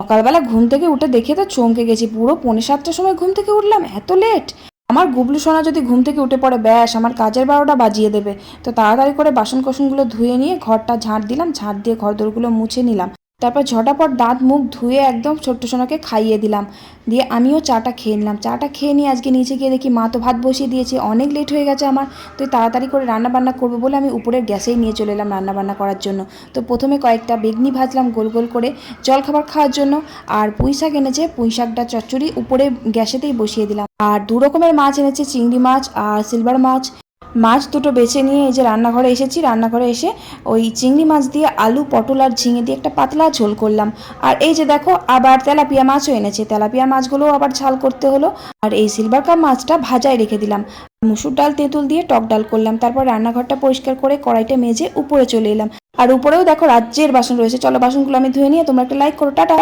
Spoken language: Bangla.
সকালবেলা ঘুম থেকে উঠে দেখে তো চমকে গেছি, পুরো 6:45টার সময় ঘুম থেকে উঠলাম, এত লেট! আমার গুবলু সোনা যদি ঘুম থেকে উঠে পড়ে ব্যাস আমার কাজের 12টা বাজিয়ে দেবে। তো তাড়াতাড়ি করে বাসন কোসনগুলো ধুয়ে নিয়ে ঘরটা ঝাঁট দিলাম, ঝাঁট দিয়ে ঘর দোরগুলো মুছে নিলাম। তারপর ঝটাপট দাঁত মুখ ধুয়ে একদম ছোট্ট সোনাকে খাইয়ে দিলাম। দিয়ে আমিও চাটা খেয়ে নিলাম। চাটা খেয়ে নিয়ে আজকে নিচে গিয়ে দেখি মা তো ভাত বসিয়ে দিয়েছে, অনেক লেট হয়ে গেছে আমার। তো তাড়াতাড়ি করে রান্নাবান্না করবো বলে আমি উপরের গ্যাসেই নিয়ে চলে এলাম রান্নাবান্না করার জন্য। তো প্রথমে কয়েকটা বেগনি ভাজলাম গোল গোল করে জলখাবার খাওয়ার জন্য। আর পুঁই শাক এনেছে, পুঁই শাকটা চচ্চড়ি উপরে গ্যাসেতেই বসিয়ে দিলাম। আর 2 রকমের মাছ এনেছে, চিংড়ি মাছ আর সিলভার মাছ। মাছ দুটো বেছে নিয়ে এই যে রান্নাঘরে এসেছি। রান্নাঘরে এসে ওই চিংড়ি মাছ দিয়ে আলু পটল আর ঝিঙে দিয়ে একটা পাতলা ঝোল করলাম। আর এই যে দেখো আবার তেলাপিয়া মাছও এনেছে, তেলাপিয়া মাছগুলোও আবার ঝাল করতে হলো। আর এই সিলভার কাপ মাছটা ভাজায় রেখে দিলাম। মুসুর ডাল তেঁতুল দিয়ে টক ডাল করলাম। তারপর রান্নাঘরটা পরিষ্কার করে কড়াইটা মেজে উপরে চলে এলাম। আর উপরেও দেখো রাজ্যের বাসন রয়েছে, চলো বাসনগুলো আমি ধুয়ে নিয়ে তোমরা একটা লাইক করো। টাটা।